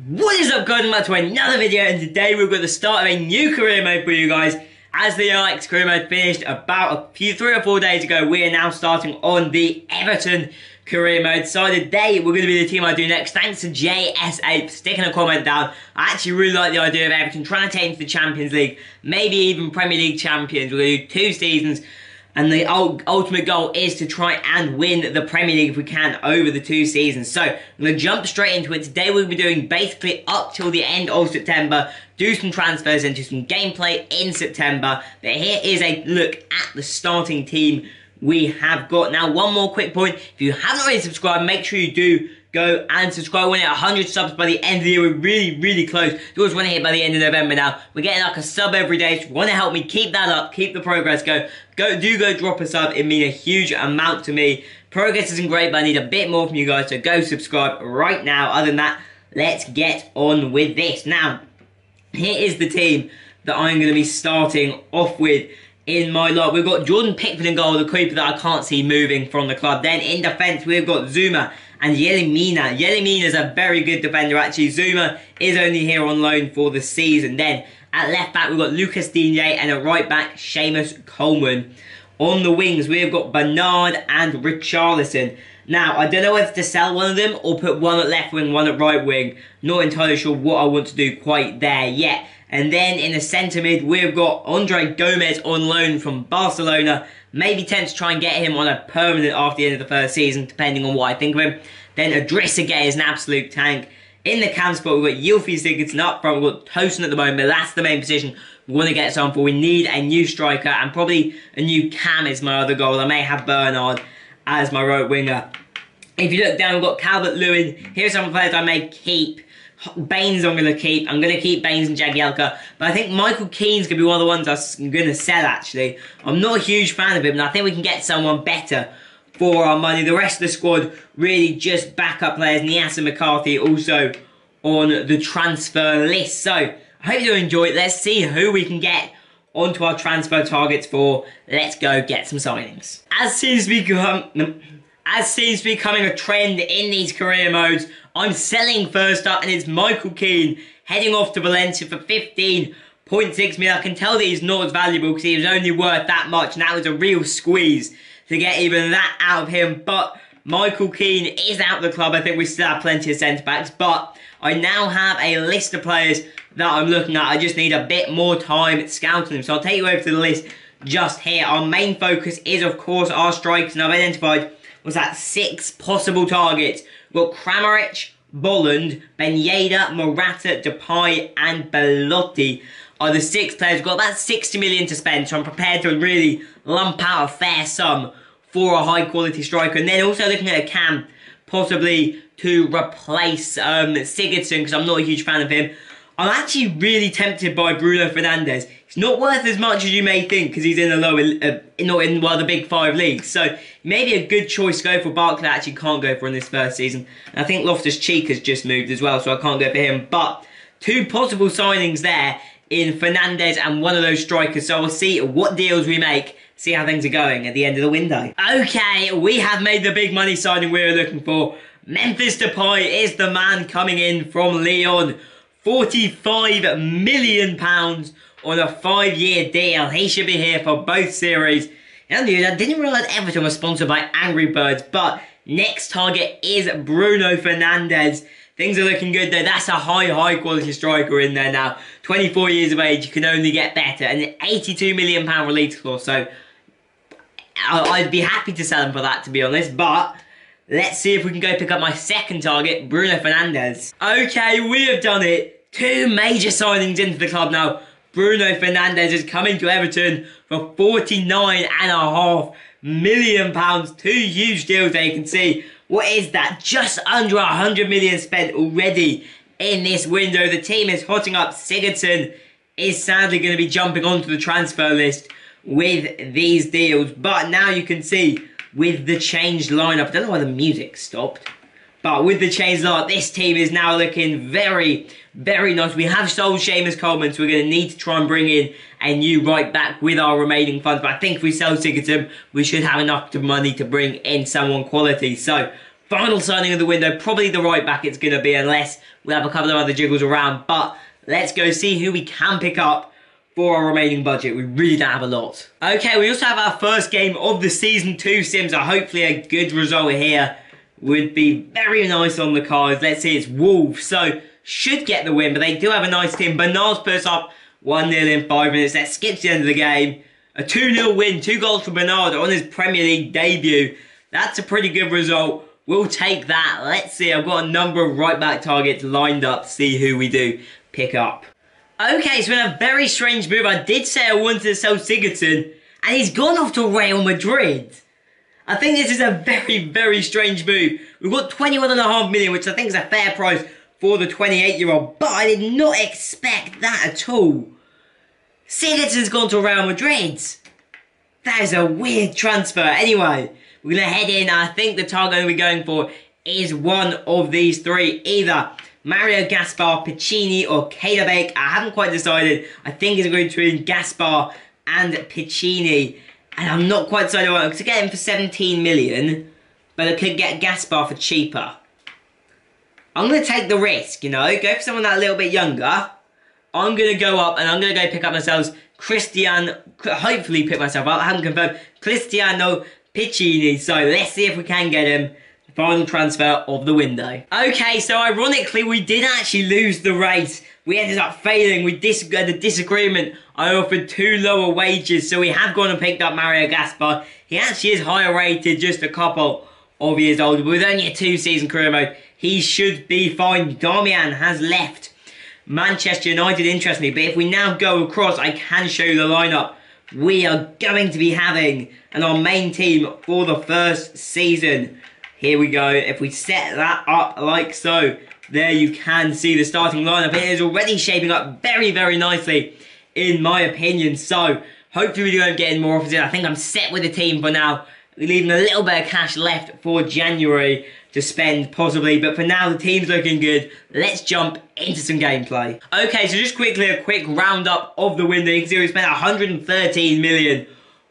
What is up, guys? Welcome back to another video, and today we've got the start of a new career mode for you guys. As the Alex career mode finished about 3 or 4 days ago, we are now starting on the Everton career mode. So today we're going to be the team I do next. Thanks to JSA for sticking a comment down. I actually really like the idea of Everton trying to take into the Champions League, maybe even Premier League champions. We're going to do 2 seasons. And the ultimate goal is to try and win the Premier League if we can over the 2 seasons. So, I'm going to jump straight into it. Today we'll be doing basically up till the end of September. Do some transfers and do some gameplay in September. But here is a look at the starting team we have got. Now, one more quick point. If you haven't already subscribed, make sure you do go and subscribe. We're at 100 subs by the end of the year. We're really close. Towards want to hit by the end of November now. We're getting like a sub every day. So if you want to help me keep that up, keep the progress go drop a sub. It means a huge amount to me. Progress isn't great, but I need a bit more from you guys, so go subscribe right now. Other than that, let's get on with this. Now, here is the team that I'm going to be starting off with in my lot. We've got Jordan Pickford in goal, the keeper that I can't see moving from the club. Then in defence, we've got Zuma and Yelimina. Yelimina is a very good defender, actually. Zuma is only here on loan for the season. Then at left back, we've got Lucas Digne, and at right back, Seamus Coleman. On the wings, we've got Bernard and Richarlison. Now, I don't know whether to sell one of them or put one at left wing, one at right wing. Not entirely sure what I want to do quite there yet. And then in the centre mid, we've got Andre Gomez on loan from Barcelona. Maybe tend to try and get him on a permanent after the end of the first season, depending on what I think of him. Then Adrissagay is an absolute tank. In the cam spot, we've got Yilfi Sigurdsson up front. We've got Tosin at the moment, but that's the main position we want to get someone for. We need a new striker, and probably a new cam is my other goal. I may have Bernard as my right winger. If you look down, we've got Calvert-Lewin. Here's some players I may keep. Baines I'm going to keep. I'm going to keep Baines and Jagielka. But I think Michael Keane's going to be one of the ones I'm going to sell, actually. I'm not a huge fan of him, and I think we can get someone better for our money. The rest of the squad really just backup players. Nias and McCarthy also on the transfer list. So, I hope you enjoy it. Let's see who we can get onto our transfer targets for. Let's go get some signings. As seems to be becoming a trend in these career modes, I'm selling first up, and it's Michael Keane heading off to Valencia for 15.6 million. I can tell that he's not as valuable because he was only worth that much, and that was a real squeeze to get even that out of him. But Michael Keane is out of the club. I think we still have plenty of centre-backs, but I now have a list of players that I'm looking at. I just need a bit more time scouting them, so I'll take you over to the list just here. Our main focus is, of course, our strikers, and I've identified, was that 6 possible targets. We've got Kramaric, Bolland, Ben Yedder, Morata, Depay, and Belotti are the 6 players. We've got about 60 million to spend, so I'm prepared to really lump out a fair sum for a high-quality striker. And then also looking at a cam, possibly to replace Sigurdsson, because I'm not a huge fan of him. I'm actually really tempted by Bruno Fernandes. He's not worth as much as you may think, because he's in the lower, not in one of the big 5 leagues. So maybe a good choice to go for. Barkley I actually can't go for in this first season. And I think Loftus-Cheek has just moved as well, so I can't go for him. But 2 possible signings there in Fernandes and one of those strikers. So we'll see what deals we make, see how things are going at the end of the window. Okay, we have made the big money signing we were looking for. Memphis Depay is the man coming in from Lyon. £45 million on a 5-year deal. He should be here for both series. And dude, I didn't realise Everton was sponsored by Angry Birds, but next target is Bruno Fernandes. Things are looking good though. That's a high quality striker in there now. 24 years of age, you can only get better. And an £82 million release clause, so I'd be happy to sell him for that, to be honest, but let's see if we can go pick up my second target, Bruno Fernandes. Okay, we have done it. 2 major signings into the club now. Bruno Fernandes is coming to Everton for £49.5 million. 2 huge deals there, you can see. What is that? Just under 100 million spent already in this window. The team is hotting up. Sigurdsson is sadly going to be jumping onto the transfer list with these deals. But now you can see with the changed lineup, I don't know why the music stopped, but with the changed lineup, this team is now looking very nice. We have sold Seamus Coleman, so we're going to need to try and bring in a new right back with our remaining funds. But I think if we sell Sigurdsson, we should have enough money to bring in someone quality. So Final signing of the window, probably the right back it's going to be, unless we have a couple of other jiggles around. But let's go see who we can pick up for our remaining budget. We really don't have a lot. Okay, we also have our first game of the Season 2 sim, so hopefully a good result here would be very nice on the cards. Let's see, it's Wolves, so should get the win, but they do have a nice team. Bernard's put us up 1-0 in 5 minutes. Let's skip to the end of the game. A 2-0 win, 2 goals for Bernard on his Premier League debut. That's a pretty good result. We'll take that. Let's see, I've got a number of right-back targets lined up to see who we do pick up. Okay, so in a very strange move, I did say I wanted to sell Sigurdsson, and he's gone off to Real Madrid. I think this is a very, very strange move. We've got 21.5 million, which I think is a fair price for the 28-year-old, but I did not expect that at all. Sigurdsson's gone to Real Madrid. That is a weird transfer. Anyway, we're going to head in. I think the target I'm going to be going for is one of these three. Either Mario Gaspar, Piccini, or Kaderbake. I haven't quite decided. I think it's going between Gaspar and Piccini. And I'm not quite decided what to get him for 17 million. But I could get Gaspar for cheaper. I'm going to take the risk, you know. Go for someone that's a little bit younger. I'm going to go up and I'm going to go pick up myself hopefully pick myself up. I haven't confirmed. Cristiano Piccini. So let's see if we can get him. Final transfer of the window. Okay, so ironically, we did actually lose the race. We ended up failing. We had a disagreement. I offered too lower wages, so we have gone and picked up Mario Gaspar. He actually is higher rated, just a couple of years older. But with only a 2-season career mode, he should be fine. Darmian has left Manchester United, interestingly. But if we now go across, I can show you the lineup we are going to be having and our main team for the first season. Here we go. If we set that up like so, there you can see the starting lineup. It is already shaping up very, very nicely, in my opinion. So, hopefully we don't get in more offers in. I think I'm set with the team for now. Leaving a little bit of cash left for January to spend, possibly. But for now, the team's looking good. Let's jump into some gameplay. Okay, so just quickly, a quick roundup of the window. You can see we spent 113 million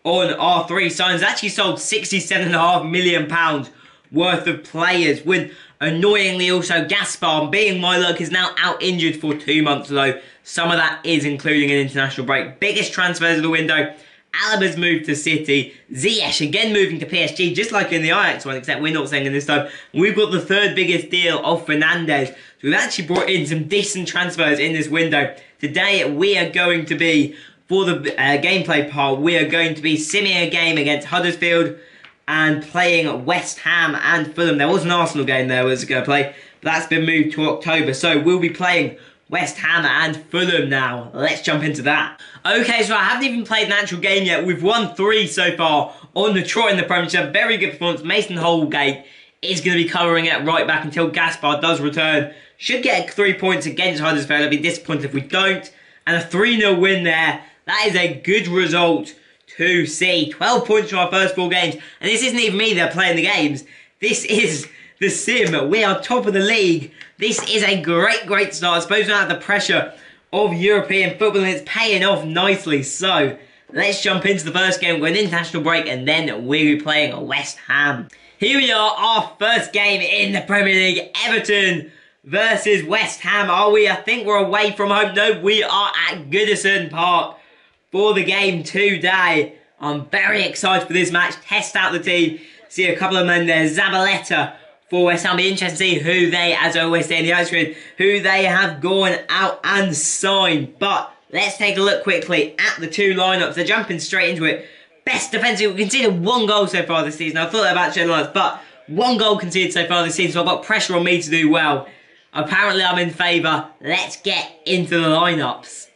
on our 3 signings. Actually sold £67.5 million worth of players, with annoyingly also Gaspar, being my luck, is now out injured for 2 months though. Some of that is including an international break. Biggest transfers of the window: Alaba's moved to City, Ziyech again moving to PSG, just like in the Ajax one, except we're not saying this time. We've got the third biggest deal of Fernandes. So we've actually brought in some decent transfers in this window. Today we are going to be, for the gameplay part, we are going to be simming a game against Huddersfield and playing West Ham and Fulham. There was an Arsenal game there was going to play, but that's been moved to October. So we'll be playing West Ham and Fulham now. Let's jump into that. Okay, so I haven't even played an actual game yet. We've won 3 so far on the trot in the Premiership. Very good performance. Mason Holgate is going to be covering it right back until Gaspar does return. Should get 3 points against Huddersfield. I'd be disappointed if we don't. And a 3-0 win there. That is a good result to see. 12 points from our first 4 games. And this isn't even me that are playing the games. This is the sim. We are top of the league. This is a great, great start. I suppose we don't have the pressure of European football, and it's paying off nicely. So, let's jump into the first game. We're an international break, and then we'll be playing West Ham. Here we are, our first game in the Premier League. Everton versus West Ham. Are we? I think we're away from home. No, we are at Goodison Park for the game today. I'm very excited for this match. Test out the team. See a couple of men there. Zabaleta for West Ham. Be interested to see who they, as I always say in the ice cream, who they have gone out and signed. But let's take a look quickly at the 2 lineups. They're jumping straight into it. Best defensive. We conceded 1 goal so far this season. I thought about showing lines, but 1 goal conceded so far this season, so I've got pressure on me to do well. Apparently I'm in favour. Let's get into the lineups.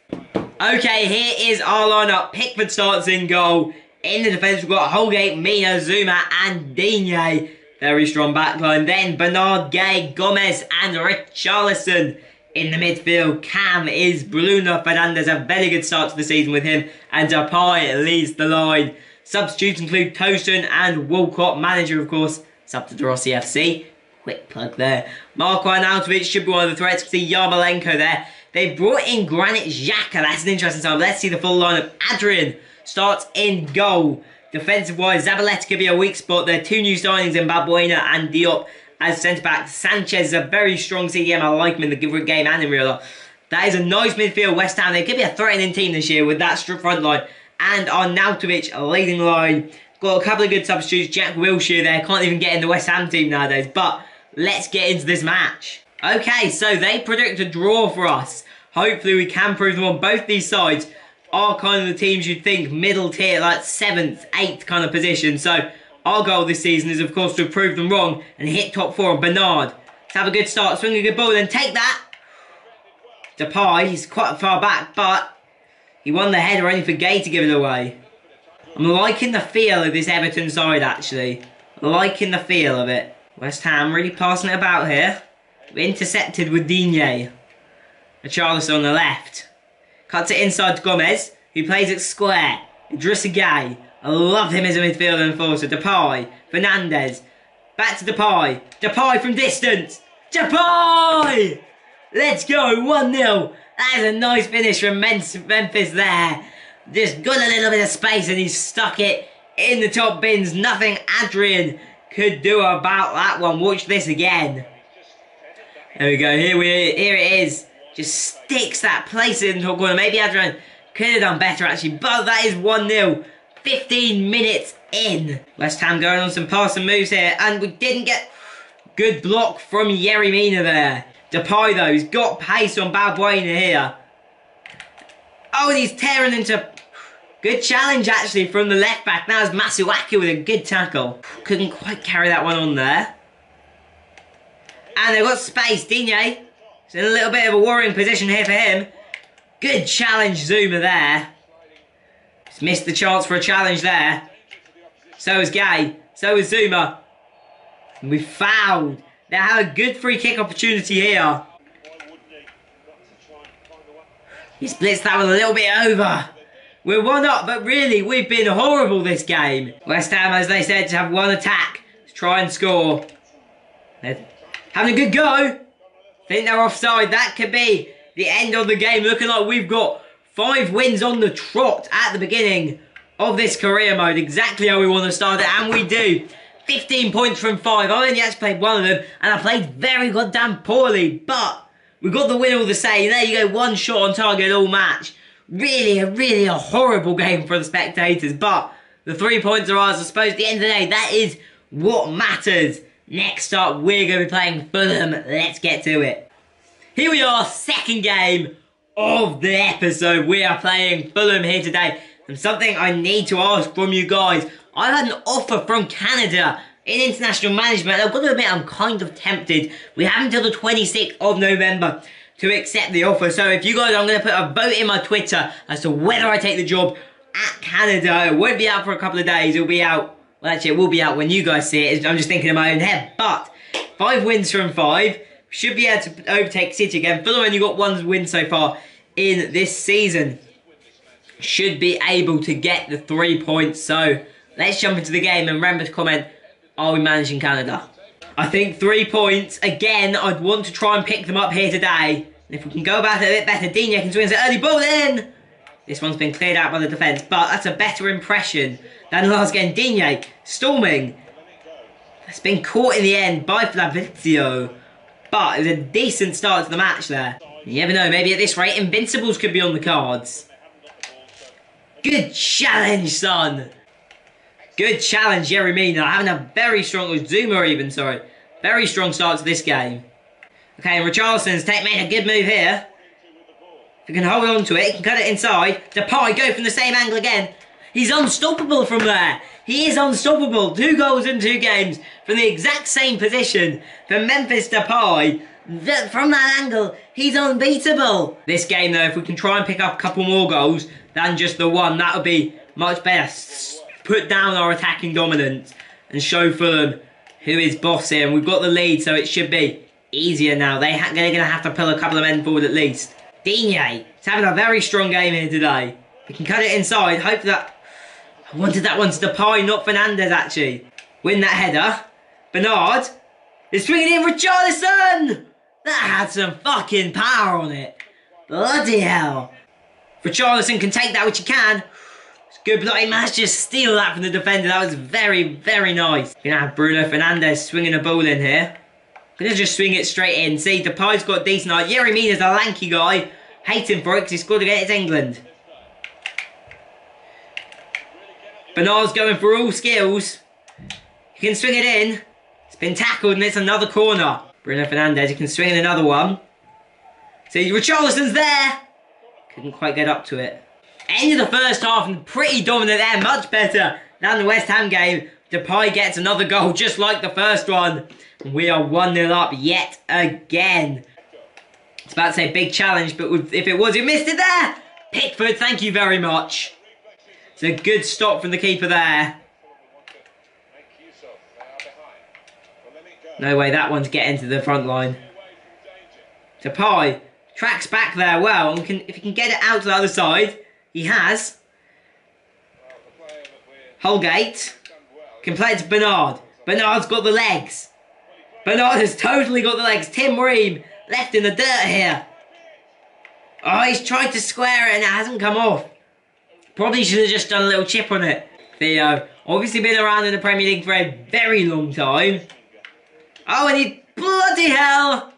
Okay, here is our lineup. Pickford starts in goal. In the defence, we've got Holgate, Mina, Zuma, and Digne. Very strong backline. Then Bernard, Gay, Gomez, and Richarlison in the midfield. Cam is Bruno Fernandes. A very good start to the season with him. And Depay leads the line. Substitutes include Tosin and Walcott. Manager, of course, sub to Rossi FC. Quick plug there. Marko Arnautovic should be one of the threats. See Yarmolenko there. They've brought in Granit Xhaka. That's an interesting time. Let's see the full lineup. Adrian starts in goal. Defensive-wise, Zabaleta could be a weak spot. There are 2 new signings in Balbuena and Diop. as centre-back. Sanchez is a very strong CDM. I like him in the game and in real life. That is a nice midfield. West Ham, they could be a threatening team this year with that front line. And Arnautovic leading line. Got a couple of good substitutes. Jack Wilshere there. Can't even get in the West Ham team nowadays. But let's get into this match. Okay, so they predict a draw for us. Hopefully we can prove them on. Both these sides are kind of the teams you'd think middle tier, like 7th, 8th kind of position. So our goal this season is, of course, to prove them wrong and hit top 4. Bernard, let's have a good start. Swing a good ball, then take that. Depay, he's quite far back, but he won the header only for Gay to give it away. I'm liking the feel of this Everton side, actually. Liking the feel of it. West Ham really passing it about here. We're intercepted with Digne. Richarlison on the left. Cuts it inside to Gomez, who plays it square. Idrissa Gueye. I love him as a midfielder enforcer. Depay. Fernandes. Back to Depay. Depay from distance. Depay! Let's go. 1-0. That is a nice finish from Memphis there. Just got a little bit of space and he stuck it in the top bins. Nothing Adrian could do about that one. Watch this again. There we go. Here it is. Just sticks that, place it in the top corner. Maybe Adrian could have done better actually, but that is 1-0. 15 minutes in. West Ham going on some passing moves here, and we didn't get good block from Yerry Mina there. Depay though, he's got pace on Balbuena here. Oh, and he's tearing into... Good challenge actually from the left back. That was Masuaki with a good tackle. Couldn't quite carry that one on there. And they've got space. Digne. It's in a little bit of a worrying position here for him. Good challenge, Zuma there. Just missed the chance for a challenge there. So is Gay. So is Zuma. And we fouled. They have a good free kick opportunity here. He splits that one a little bit over. We're 1-up, but really, we've been horrible this game. West Ham, as they said, to have one attack to try and score. They're having a good go. Think they're offside. That could be the end of the game. Looking like we've got 5 wins on the trot at the beginning of this career mode. Exactly how we want to start it, and we do. 15 points from 5. I only actually played one of them, and I played very goddamn poorly. But we got the win all the same. There you go, 1 shot on target all match. Really a horrible game for the spectators. But the 3 points are ours. I suppose at the end of the day, that is what matters. Next up, we're going to be playing Fulham. Let's get to it. Here we are, second game of the episode. We are playing Fulham here today. And something I need to ask from you guys. I had an offer from Canada in international management. I've got to admit, I'm kind of tempted. We have until the 26th of November to accept the offer. So if you guys, I'm going to put a vote in my Twitter as to whether I take the job at Canada. It won't be out for a couple of days. It'll be out. Well, actually, it will be out when you guys see it. I'm just thinking in my own head. But 5 wins from 5. Should be able to overtake City again. Fulham only got 1 win so far in this season. Should be able to get the 3 points. So let's jump into the game. And remember to comment, are we managing Canada? I think 3 points. Again, I'd want to try and pick them up here today. And if we can go about it a bit better, Digne can swing an early ball in. This one's been cleared out by the defence. But that's a better impression than last game. Digne storming. It's been caught in the end by Flavizio. But it was a decent start to the match there. You never know, maybe at this rate, Invincibles could be on the cards. Good challenge, son. Good challenge, Yerry Mina. Having a very strong, Zuma even, sorry. Very strong start to this game. Okay, and Richarlison's made a good move here. If he can hold on to it, he can cut it inside. Depay go from the same angle again. He's unstoppable from there. He is unstoppable. 2 goals in 2 games from the exact same position for Memphis Depay. From that angle, he's unbeatable. This game, though, if we can try and pick up a couple more goals than just the 1, that would be much better. Put down our attacking dominance and show Fulham who is boss here. And we've got the lead, so it should be easier now. They're going to have to pull a couple of men forward at least. Digne is having a very strong game here today. We can cut it inside. Hope that... I wanted that one to Depay, not Fernandes, actually. Win that header. Bernard is swinging in Richarlison! That had some fucking power on it. Bloody hell. Richarlison can take that, which he can. It's good, but he managed to steal that from the defender. That was very nice. We're going to have Bruno Fernandes swinging a ball in here. Gonna just swing it straight in. See, Depay's got a decent eye. Yerry Mina's a lanky guy. Hate him for it because he scored against England. Bernard's going for all skills. He can swing it in. It's been tackled and it's another corner. Bruno Fernandes, he can swing in another one. See, Richarlison's there. Couldn't quite get up to it. End of the first half and pretty dominant there. Much better than the West Ham game. Depay gets another goal just like the first one. And we are 1-0 up yet again. It's about to say big challenge, but if it was, you missed it there. Pickford, thank you very much. It's a good stop from the keeper there. No way that one's getting to the front line. Depay tracks back there well, and if he can get it out to the other side, he has. Holgate can play it to Bernard. Bernard's got the legs. Bernard has totally got the legs. Tim Ream left in the dirt here. Oh, he's tried to square it and it hasn't come off. Probably should have just done a little chip on it. Theo, obviously been around in the Premier League for a very long time. Oh, and he... bloody hell!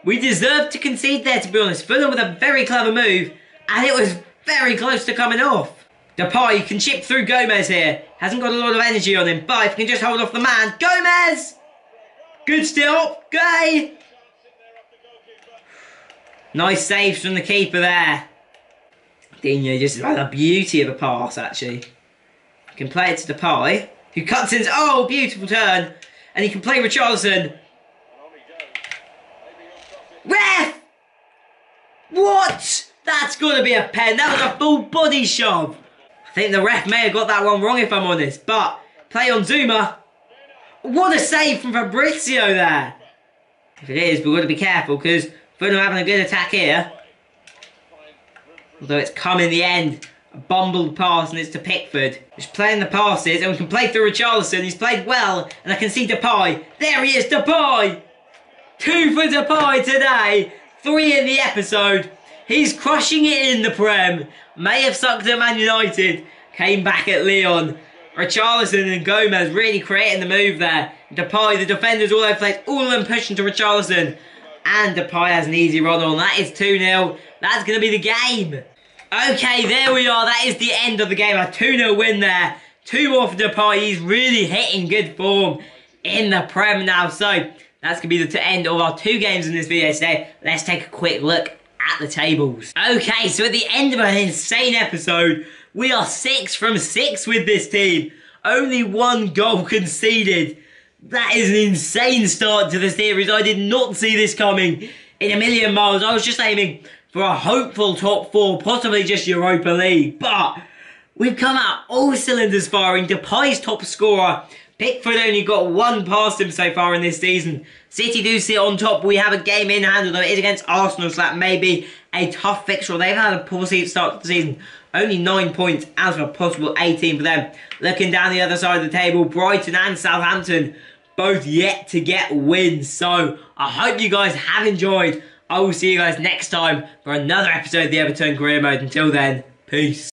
We deserved to concede there, to be honest. Fulham with a very clever move, and it was very close to coming off. Depay can chip through Gomez here. Hasn't got a lot of energy on him, but if he can just hold off the man. Gomez! Good stop. Gay! Nice saves from the keeper there. Dino just had a beauty of a pass, actually. He can play it to Depay, who cuts in. Oh, beautiful turn. And he can play Richarlison. Ref! What? That's got to be a pen. That was a full body shove. I think the ref may have got that one wrong, if I'm honest. But, play on Zuma. What a save from Fabrizio there. If it is, we've got to be careful, because Fulham having a good attack here. Although it's come in the end. A bumbled pass, and it's to Pickford. Just playing the passes, and we can play through Richarlison. He's played well, and I can see Depay. There he is, Depay! 2 for Depay today. 3 in the episode. He's crushing it in the Prem. May have sucked at Man United. Came back at Lyon. Richarlison and Gomez really creating the move there. Depay, the defenders all over the place. All of them pushing to Richarlison. And Depay has an easy run on. That is 2-0. That's going to be the game. Okay, there we are. That is the end of the game. A 2-0 win there. 2 more for Depay. He's really hitting good form in the Prem now. So, that's going to be the end of our 2 games in this video today. Let's take a quick look at the tables. Okay, so at the end of an insane episode, we are 6 from 6 with this team. Only 1 goal conceded. That is an insane start to the series. I did not see this coming in a million miles. I was just aiming for a hopeful top 4, possibly just Europa League. But we've come out all cylinders firing. Depay's top scorer. Pickford only got 1 past him so far in this season. City do sit on top. We have a game in hand, although it is against Arsenal, so that may be a tough fixture. They've had a poor start to the season. Only 9 points out of a possible 18 for them. Looking down the other side of the table, Brighton and Southampton both yet to get wins. So, I hope you guys have enjoyed. I will see you guys next time for another episode of the Everton Career Mode. Until then, peace.